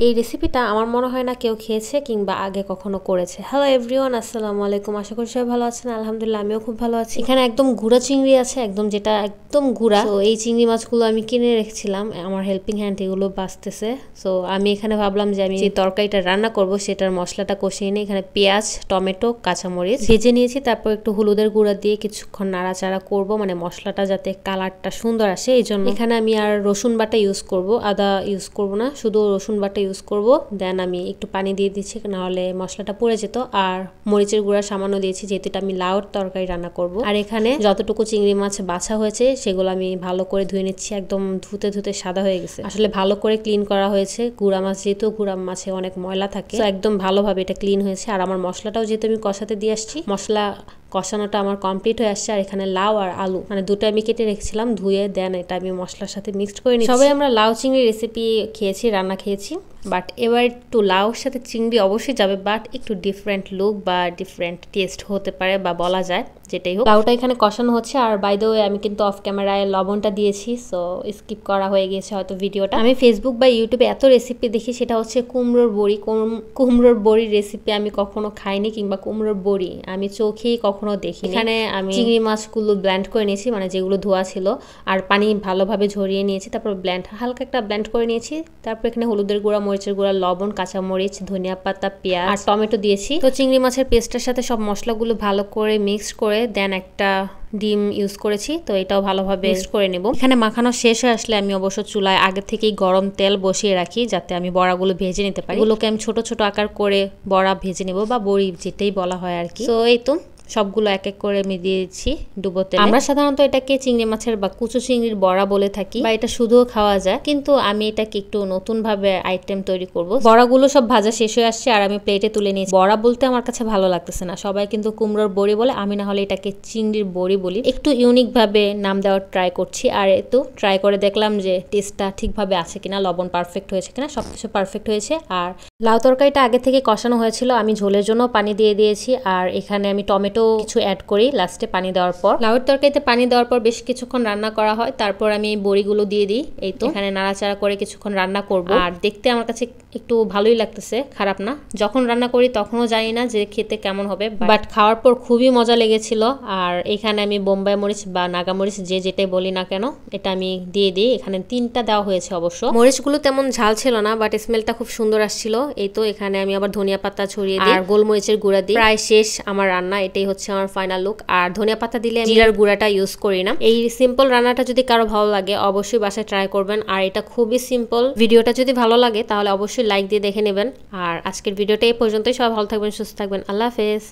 এই রেসিপিটা আমার মনে হয় না কেউ খেয়েছে কিংবা আগে কখনো করেছে। হ্যালো এভরিওয়ান, আসসালামু আলাইকুম। আশা করি সবাই ভালো আছেন। আলহামদুলিল্লাহ আমিও খুব ভালো আছি। এখানে একদম গুঁড়া চিংড়ি আছে, একদম যেটা একদম গুঁড়া। তো এই চিংড়ি মাছগুলো আমি কিনে রেখেছিলাম, আমার হেল্পিং হ্যান্ড এগুলো বাঁচতেছে। সো আমি এখানে ভাবলাম যে আমি যে তরকারিটা রান্না করব সেটার মশলাটা কষিয়ে নিই। এখানে পেঁয়াজ, টমেটো, কাঁচামরিচ ভেজে নিয়েছি, তারপর একটু হলুদের গুঁড়া দিয়ে কিছুক্ষণ নাড়াচাড়া করব, মানে মশলাটা যাতে কালারটা সুন্দর আসে এই জন্য। এখানে আমি আর রসুন বাটা ইউজ করব, আদা ইউজ করব না, শুধু রসুন বাটা ইউজ করব। দেন আমি একটু পানি দিয়ে দিচ্ছি, নাহলে মশলাটা পুড়ে যেত। আর মরিচের গুঁড়া সামান্য দিয়েছি, যেহেতু আমি লাউর তরকারি রান্না করব। আর এখানে যতটুকু চিংড়ি মাছ বাছা হয়েছে সেগুলো আমি ভালো করে ধুয়ে নিচ্ছি, একদম ধুতে ধুতে সাদা হয়ে গেছে। আসলে ভালো করে ক্লিন করা হয়েছে, গুঁড়া মাছ যেহেতু গুঁড়া মাছে অনেক ময়লা থাকে, তো একদম ভালোভাবে এটা ক্লিন হয়েছে। আর আমার মশলাটাও যেহেতু আমি কষাতে দিয়ে আসছি, মশলা কষানোটা আমার কমপ্লিট হয়ে আসছে। আর এখানে লাউ আর আলু মানে দুটো আমি কেটে রেখেছিলাম, ধুয়ে দেন এটা আমি মশলার সাথে মিক্সড করে নিচ্ছি। সবাই আমরা লাউ চিংড়ি রেসিপি খেয়েছি, রান্না খেয়েছি, বাট এবার একটু লাউর সাথে চিংড়ি অবশ্যই যাবে, বাট একটু ডিফারেন্ট লুক বা ডিফারেন্ট টেস্ট হতে পারে বা বলা যায়, যেটাই হোক। লাউটা এখানে কষানো হচ্ছে। আর বাই দ্য ওয়ে আমি কিন্তু অফ ক্যামেরায় লবণটা দিয়েছি, সো স্কিপ করা হয়ে গেছে হয়তো ভিডিওটা। আমি ফেসবুক বা ইউটিউবে এত রেসিপি দেখি, সেটা হচ্ছে কুমড়োর বড়ি। কুমড়োর বড়ির রেসিপি আমি কখনো খাইনি, কিংবা কুমড়োর বড়ি আমি চোখেই কখনো দেখিনি। এখানে আমি চিংড়ি মাছগুলো ব্লেন্ড করে নিয়েছি, মানে যেগুলো ধোয়া ছিল, আর পানি ভালোভাবে ঝরিয়ে নিয়েছি, তারপর হালকা একটা ব্লেন্ড করে নিয়েছি। তারপর এখানে হলুদের গুঁড়া, মরিচের গুঁড়া, লবণ, কাঁচামরিচ, ধনিয়া পাতা, পেঁয়াজ আর টমেটো দিয়েছি। তো চিংড়ি মাছের পেস্টের সাথে সব মশলাগুলো ভালো করে মিক্স করে দেন একটা ডিম ইউজ করেছি, তো এটাও ভালোভাবে মিক্স করে নেব। এখানে মাখানো শেষ হয়ে আসলে আমি অবশ্য চুলায় আগে থেকেই গরম তেল বসিয়ে রাখি, যাতে আমি বড়াগুলো ভেজে নিতে পারি। এগুলোকে আমি ছোট ছোট আকার করে বড়া ভেজে নেব, বা বড়ি যেটাই বলা হয় আর কি। তো এই তো সবগুলো এক এক করে আমি দিয়ে দিচ্ছি ডুবো তেলে। আমরা সাধারণত এটাকে চিংড়ি মাছের বা কুচো চিংড়ির বড়া বলে থাকি, বা এটা শুধুও খাওয়া যায়, কিন্তু আমি এটাকে একটু নতুন ভাবে আইটেম তৈরি করব। বড়াগুলো সব ভাজা শেষ হয়ে আসছে, আর আমি প্লেটে তুলে নিয়েছি। বড়া বলতে আমার কাছে ভালো লাগতেছে না, সবাই কিন্তু কুমড়োর বড়ি বলে, আমি না হলে এটাকে চিংড়ির বড়ি বলি। একটু ইউনিক ভাবে নাম দেওয়ার ট্রাই করছি। আর তো ট্রাই করে দেখলাম যে টেস্টটা ঠিকভাবে আছে কিনা, লবণ পারফেক্ট হয়েছে কিনা, সবকিছু পারফেক্ট হয়েছে। আর লাউ তরকারিটা আগে থেকে কষানো হয়েছিল, আমি ঝোলের জন্য পানি দিয়ে দিয়েছি। আর এখানে আমি টমেটো কিছু অ্যাড করি লাস্টে পানি দেওয়ার পর। লাউর তরকারিতে পানি দেওয়ার পর বেশ কিছুক্ষণ রান্না করা হয়, তারপর আমি এই বড়িগুলো দিয়ে দিই। এই তো এখানে নাড়াচাড়া করে কিছুক্ষণ রান্না করব। আর দেখতে আমার কাছে একটু ভালোই লাগতেছে, খারাপ না। যখন রান্না করি তখনও জানি না যে খেতে কেমন হবে, বাট খাওয়ার পর খুবই মজা লেগেছিল। আর এখানে আমি বোম্বাই মরিচ বা নাগা মরিচ যে যেটাই বলি না কেন, এটা আমি দিয়ে দিই। এখানে 3টা দেওয়া হয়েছে অবশ্য। মরিচগুলো তেমন ঝাল ছিল না, বাট স্মেলটা খুব সুন্দর আসছিল। এই তো এখানে আমি আবার ধনিয়া পাতা ছড়িয়ে দিই আর গোলমরিচের গুঁড়া দিই। প্রায় শেষ আমার রান্না, এটাই হচ্ছে আমার ফাইনাল লুক। আর ধনিয়া পাতা দিলে আমি জিরার গুঁড়াটা ইউজ করি না। এই সিম্পল রান্নাটা যদি কারো ভালো লাগে অবশ্যই বাসায় ট্রাই করবেন। আর এটা খুবই সিম্পল। ভিডিওটা যদি ভালো লাগে তাহলে অবশ্যই লাইক দিয়ে দেখে নেবেন। আর আজকের ভিডিওটা এই পর্যন্তই। সবাই ভালো থাকবেন, সুস্থ থাকবেন। আল্লাহ হাফেজ।